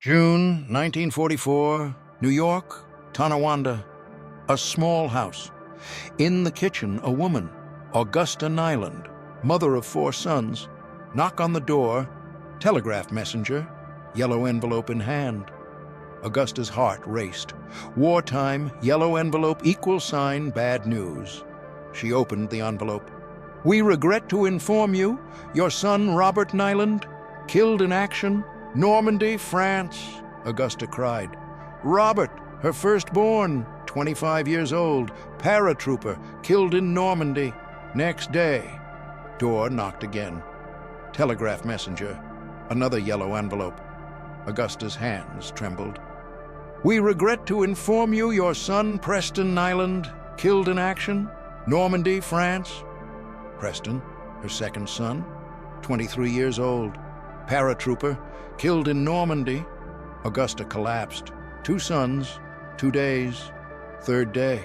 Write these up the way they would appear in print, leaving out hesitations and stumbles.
June 1944, New York, Tonawanda. A small house. In the kitchen, a woman, Augusta Nyland, mother of 4 sons. Knock on the door, telegraph messenger, yellow envelope in hand. Augusta's heart raced. Wartime, yellow envelope, =, bad news. She opened the envelope. "We regret to inform you, your son Robert Nyland, killed in action, Normandy, France," Augusta cried. Robert, her firstborn, 25 years old, paratrooper, killed in Normandy. Next day. Door knocked again. Telegraph messenger, another yellow envelope. Augusta's hands trembled. "We regret to inform you your son, Preston Nyland, killed in action, Normandy, France." Preston, her second son, 23 years old, paratrooper, killed in Normandy. Augusta collapsed. 2 sons, 2 days, 3rd day.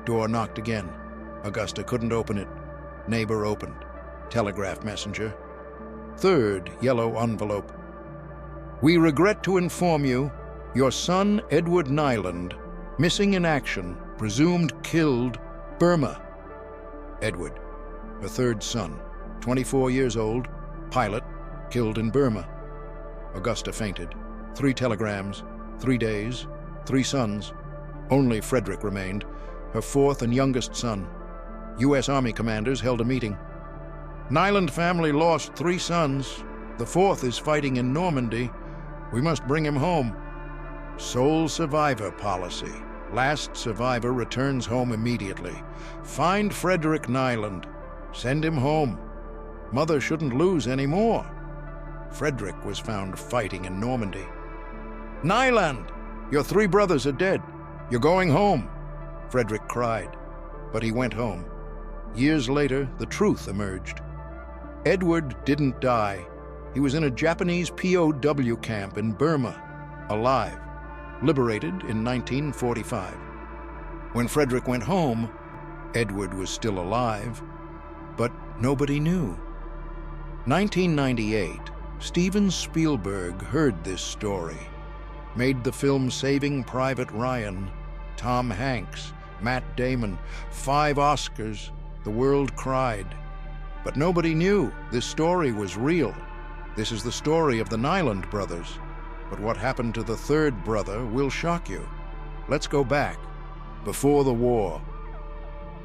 Door knocked again. Augusta couldn't open it. Neighbor opened. Telegraph messenger. 3rd yellow envelope. "We regret to inform you, your son Edward Nyland, missing in action, presumed killed, Burma." Edward, her 3rd son, 24 years old, pilot, killed in Burma. Augusta fainted. 3 telegrams, 3 days, 3 sons. Only Frederick remained, her 4th and youngest son. U.S. Army commanders held a meeting. "Nyland family lost 3 sons. The 4th is fighting in Normandy. We must bring him home." Sole survivor policy. Last survivor returns home immediately. Find Frederick Nyland. Send him home. Mother shouldn't lose any more. Frederick was found fighting in Normandy. "Nyland, your 3 brothers are dead. You're going home," Frederick cried. But he went home. Years later, the truth emerged. Edward didn't die. He was in a Japanese POW camp in Burma, alive, liberated in 1945. When Frederick went home, Edward was still alive, but nobody knew. 1998, Steven Spielberg heard this story, made the film Saving Private Ryan. Tom Hanks, Matt Damon, 5 Oscars. The world cried. But nobody knew this story was real. This is the story of the Nyland brothers. But what happened to the 3rd brother will shock you. Let's go back, before the war.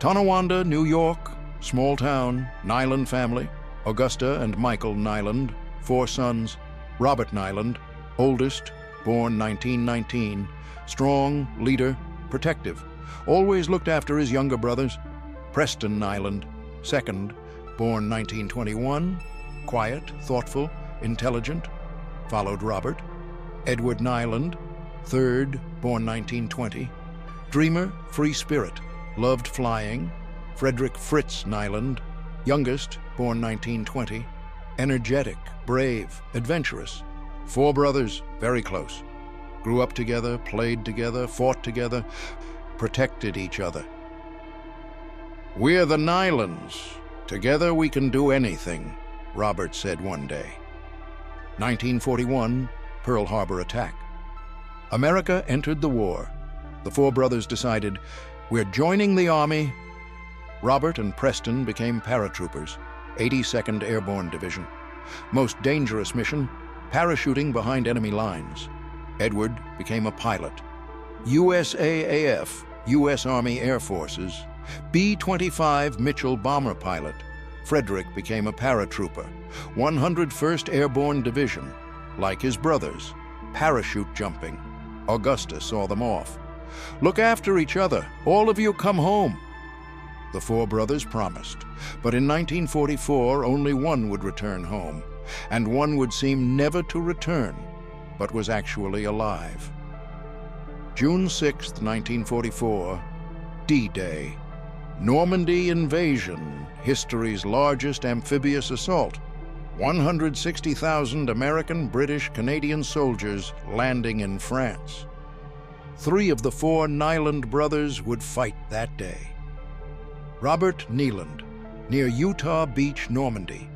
Tonawanda, New York, small town, Nyland family, Augusta and Michael Nyland, 4 sons. Robert Nyland, oldest, born 1919, strong, leader, protective, always looked after his younger brothers. Preston Nyland, 2nd, born 1921, quiet, thoughtful, intelligent, followed Robert. Edward Nyland, 3rd, born 1920, dreamer, free spirit, loved flying. Frederick Fritz Nyland, youngest, born 1920, energetic, brave, adventurous. 4 brothers, very close. Grew up together, played together, fought together, protected each other. "We're the Nylands. Together we can do anything," Robert said one day. 1941, Pearl Harbor attack. America entered the war. The 4 brothers decided, "We're joining the Army." Robert and Preston became paratroopers, 82nd Airborne Division. Most dangerous mission, parachuting behind enemy lines. Edward became a pilot. USAAF, U.S. Army Air Forces, B-25 Mitchell bomber pilot. Frederick became a paratrooper, 101st Airborne Division. Like his brothers, parachute jumping. Augusta saw them off. "Look after each other. All of you come home." The 4 brothers promised, but in 1944 only one would return home, and one would seem never to return, but was actually alive. June 6, 1944, D-Day. Normandy invasion, history's largest amphibious assault. 160,000 American, British, Canadian soldiers landing in France. 3 of the 4 Nyland brothers would fight that day. Robert Nyland, near Utah Beach, Normandy.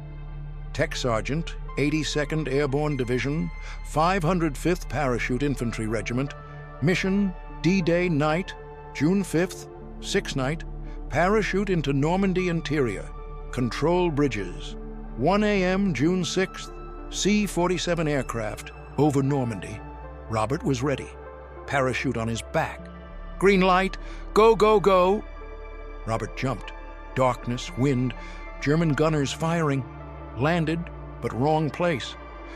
Tech Sergeant, 82nd Airborne Division, 505th Parachute Infantry Regiment, mission D-Day night, June 5th, 6th night, parachute into Normandy interior, control bridges, 1 a.m. June 6th, C-47 aircraft over Normandy. Robert was ready, parachute on his back. Green light, go, go, go. Robert jumped. Darkness, wind, German gunners firing. Landed, but wrong place.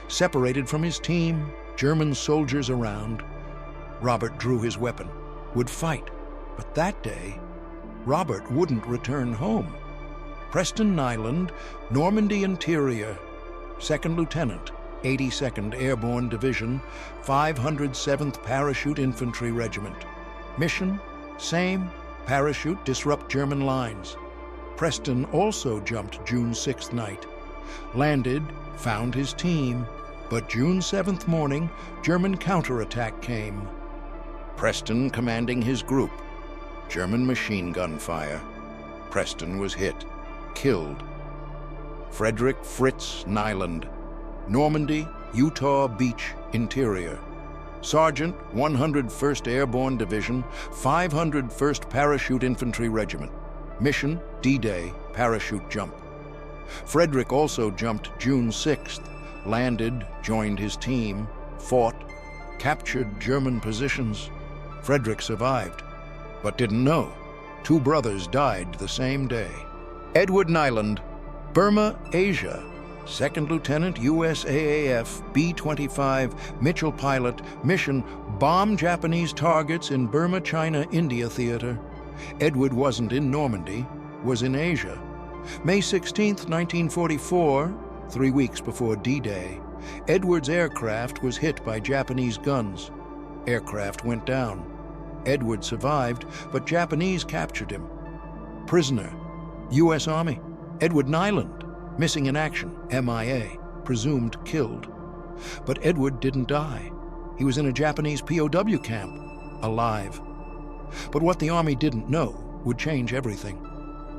Separated from his team, German soldiers around. Robert drew his weapon, would fight, but that day, Robert wouldn't return home. Preston Nyland, Normandy Interior, 2nd Lieutenant, 82nd Airborne Division, 507th Parachute Infantry Regiment. Mission, same, parachute disrupt German lines. Preston also jumped June 6th night. Landed, found his team, but June 7th morning, German counterattack came. Preston commanding his group. German machine gun fire. Preston was hit, killed. Frederick Fritz Nyland, Normandy, Utah Beach, Interior. Sergeant, 101st Airborne Division, 501st Parachute Infantry Regiment. Mission, D-Day, parachute jump. Frederick also jumped June 6th, landed, joined his team, fought, captured German positions. Frederick survived, but didn't know. 2 brothers died the same day. Edward Nyland, Burma, Asia, 2nd Lieutenant, USAAF, B-25, Mitchell pilot, mission, bomb Japanese targets in Burma, China, India theater. Edward wasn't in Normandy, was in Asia. May 16, 1944, 3 weeks before D-Day, Edward's aircraft was hit by Japanese guns. Aircraft went down. Edward survived, but Japanese captured him. Prisoner, U.S. Army, Edward Nyland, missing in action, MIA, presumed killed. But Edward didn't die. He was in a Japanese POW camp, alive. But what the Army didn't know would change everything.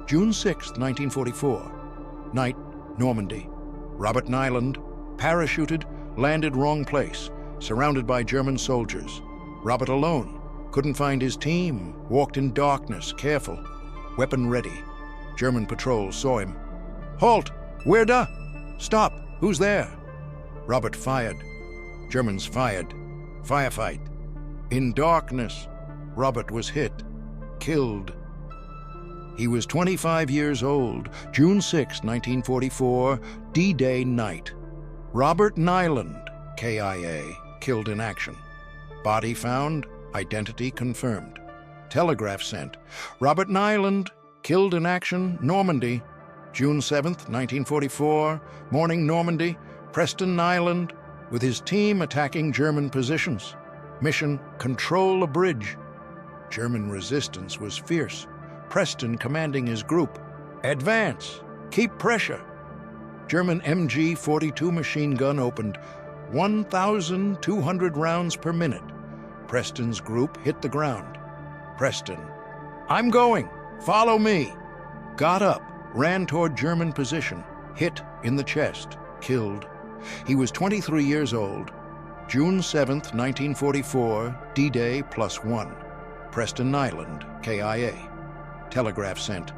June 6, 1944, night, Normandy. Robert Nyland, parachuted, landed wrong place, surrounded by German soldiers. Robert alone, couldn't find his team, walked in darkness, careful, weapon ready. German patrol saw him. Halt! Where da? Stop! Who's there? Robert fired. Germans fired. Firefight. In darkness, Robert was hit, killed. He was 25 years old, June 6, 1944, D-Day night. Robert Nyland, KIA, killed in action. Body found, identity confirmed. Telegraph sent. Robert Nyland, killed in action, Normandy. June 7, 1944, morning Normandy, Preston Nyland, with his team attacking German positions. Mission, control a bridge. German resistance was fierce. Preston commanding his group. Advance! Keep pressure! German MG-42 machine gun opened. 1,200 rounds per minute. Preston's group hit the ground. Preston, I'm going! Follow me! Got up, ran toward German position, hit in the chest, killed. He was 23 years old. June 7, 1944, D-Day +1. Preston Nyland, KIA. Telegraph sent.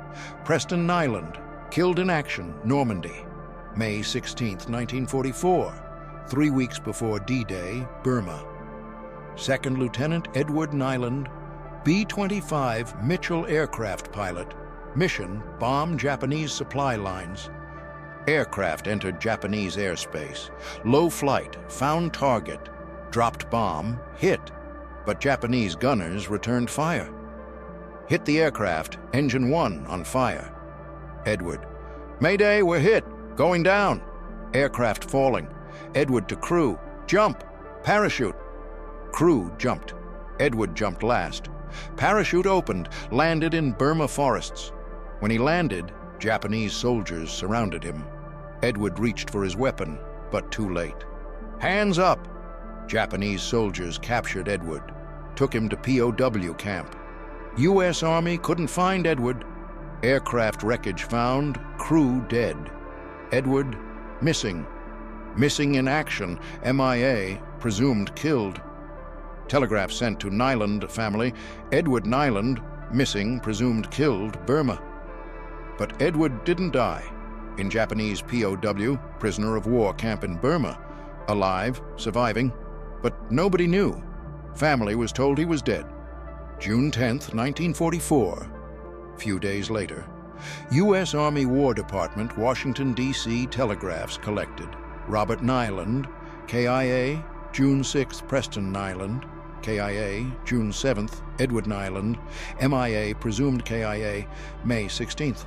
Preston Nyland, killed in action, Normandy. May 16, 1944, 3 weeks before D-Day, Burma. 2nd Lieutenant Edward Nyland, B-25 Mitchell aircraft pilot. Mission, bomb Japanese supply lines. Aircraft entered Japanese airspace. Low flight, found target, dropped bomb, hit, but Japanese gunners returned fire. Hit the aircraft, engine 1 on fire. Edward, Mayday, we're hit, going down. Aircraft falling. Edward to crew, jump, parachute. Crew jumped. Edward jumped last. Parachute opened, landed in Burma forests. When he landed, Japanese soldiers surrounded him. Edward reached for his weapon, but too late. Hands up! Japanese soldiers captured Edward, took him to POW camp. U.S. Army couldn't find Edward. Aircraft wreckage found, crew dead. Edward missing. Missing in action, MIA, presumed killed. Telegraph sent to Nyland family, Edward Nyland, missing, presumed killed, Burma. But Edward didn't die. In Japanese POW, prisoner of war camp in Burma, alive, surviving, but nobody knew. Family was told he was dead. June 10th, 1944. Few days later, U.S. Army War Department, Washington, D.C. telegraphs collected. Robert Nyland, KIA, June 6th, Preston Nyland, KIA, June 7th, Edward Nyland, MIA, presumed KIA, May 16th.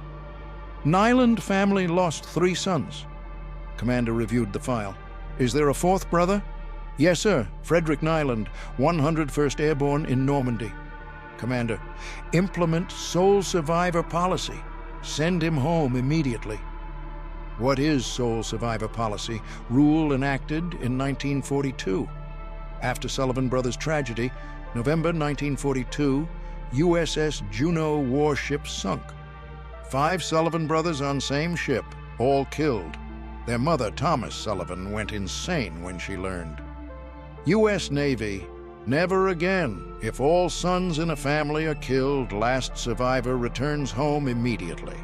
Nyland family lost 3 sons. Commander reviewed the file. Is there a 4th brother? Yes, sir. Frederick Nyland, 101st Airborne in Normandy. Commander, implement sole survivor policy. Send him home immediately. What is sole survivor policy? Rule enacted in 1942. After Sullivan Brothers tragedy, November 1942, USS Juneau warship sunk. 5 Sullivan brothers on same ship, all killed. Their mother, Thomas Sullivan, went insane when she learned. U.S. Navy, never again. If all sons in a family are killed, last survivor returns home immediately.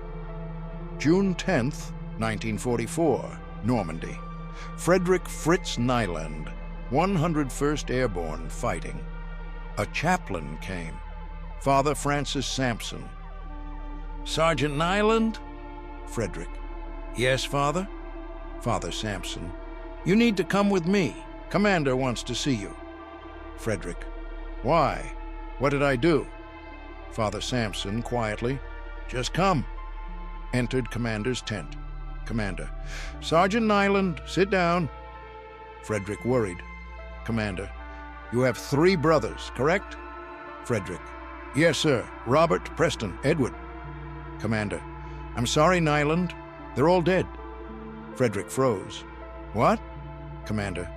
June 10th, 1944, Normandy. Frederick Fritz Nyland, 101st Airborne, fighting. A chaplain came, Father Francis Sampson. Sergeant Nyland? Frederick. Yes, Father? Father Sampson. You need to come with me. Commander wants to see you. Frederick. Why? What did I do? Father Sampson, quietly. Just come. Entered Commander's tent. Commander. Sergeant Nyland, sit down. Frederick, worried. Commander. You have 3 brothers, correct? Frederick. Yes, sir. Robert, Preston, Edward. Commander. I'm sorry, Nyland. They're all dead. Frederick froze. What? Commander.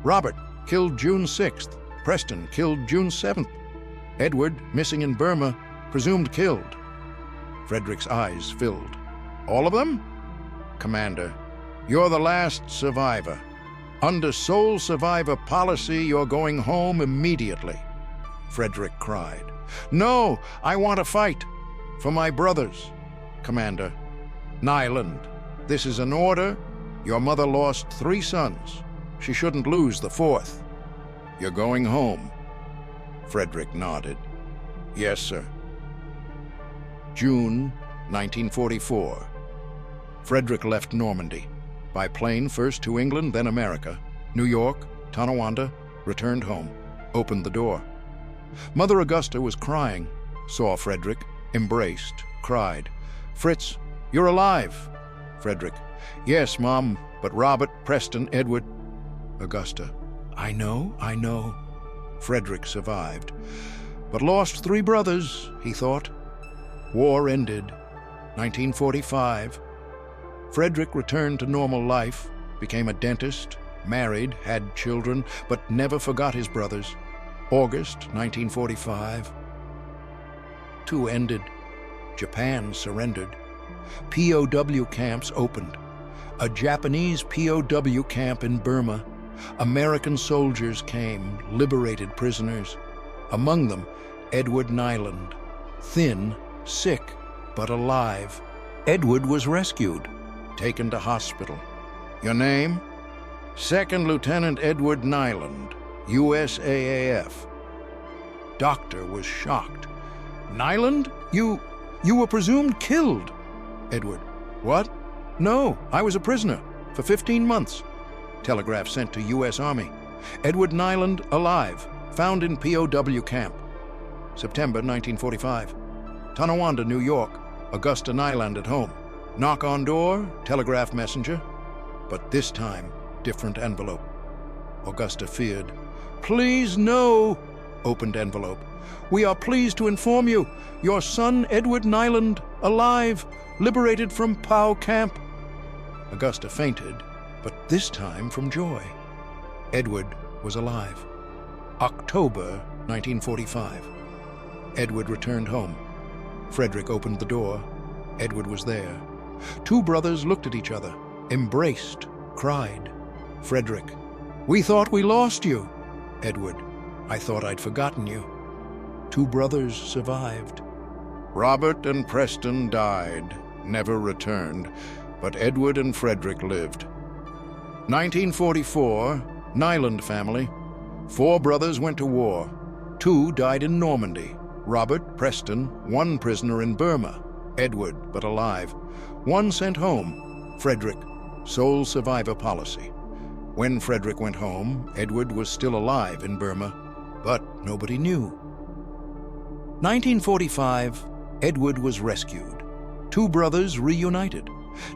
Robert, killed June 6th. Preston, killed June 7th. Edward, missing in Burma, presumed killed. Frederick's eyes filled. All of them? Commander. You're the last survivor. Under sole survivor policy, you're going home immediately. Frederick cried. No, I want to fight. For my brothers. Commander. Nyland, this is an order. Your mother lost 3 sons. She shouldn't lose the 4th. You're going home. Frederick nodded. Yes, sir. June 1944. Frederick left Normandy. By plane first to England, then America. New York, Tonawanda, returned home. Opened the door. Mother Augusta was crying. Saw Frederick. Embraced. Cried. Fritz, you're alive. Frederick. Yes, Mom, but Robert, Preston, Edward. Augusta. I know. Frederick survived, but lost 3 brothers, he thought. War ended. 1945. Frederick returned to normal life, became a dentist, married, had children, but never forgot his brothers. August 1945. 2 ended. Japan surrendered. POW camps opened. A Japanese POW camp in Burma. American soldiers came, liberated prisoners. Among them, Edward Nyland. Thin, sick, but alive. Edward was rescued, taken to hospital. Your name? Second Lieutenant Edward Nyland, USAAF. Doctor was shocked. Nyland? You were presumed killed. Edward. What? No, I was a prisoner for 15 months. Telegraph sent to U.S. Army. Edward Nyland alive, found in POW camp. September 1945. Tonawanda, New York. Augusta Nyland at home. Knock on door, telegraph messenger. But this time, different envelope. Augusta feared. Please, no. Opened envelope. We are pleased to inform you, your son Edward Nyland, alive, liberated from POW camp. Augusta fainted, but this time from joy. Edward was alive. October 1945. Edward returned home. Frederick opened the door. Edward was there. 2 brothers looked at each other, embraced, cried. Frederick. We thought we lost you. Edward. I thought I'd forgotten you. 2 brothers survived. Robert and Preston died, never returned, but Edward and Frederick lived. 1944, Nyland family. 4 brothers went to war. 2 died in Normandy. Robert, Preston, 1 prisoner in Burma. Edward, but alive. 1 sent home. Frederick, sole survivor policy. When Frederick went home, Edward was still alive in Burma, but nobody knew. 1945, Edward was rescued. 2 brothers reunited.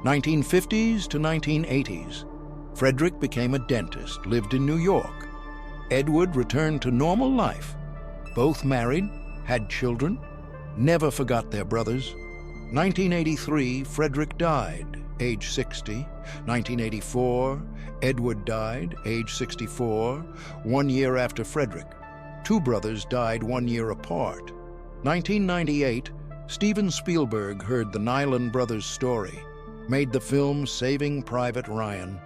1950s to 1980s. Frederick became a dentist, lived in New York. Edward returned to normal life. Both married, had children, never forgot their brothers. 1983, Frederick died, age 60. 1984, Edward died, age 64, 1 year after Frederick. 2 brothers died 1 year apart. 1998, Steven Spielberg heard the Nyland brothers' story, made the film Saving Private Ryan.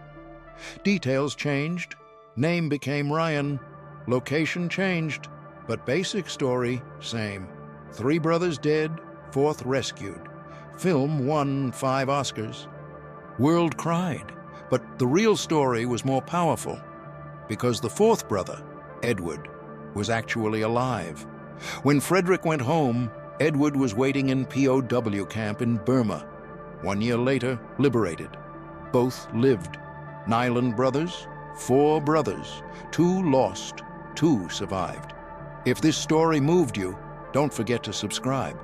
Details changed, name became Ryan, location changed, but basic story same. 3 brothers dead, 4th rescued. Film won 5 Oscars. World cried, but the real story was more powerful because the 4th brother, Edward, was actually alive. When Frederick went home, Edward was waiting in POW camp in Burma. 1 year later, liberated. Both lived. Nyland brothers, 4 brothers, 2 lost, 2 survived. If this story moved you, don't forget to subscribe.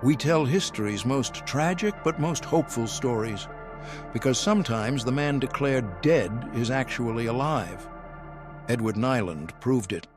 We tell history's most tragic but most hopeful stories, because sometimes the man declared dead is actually alive. Edward Nyland proved it.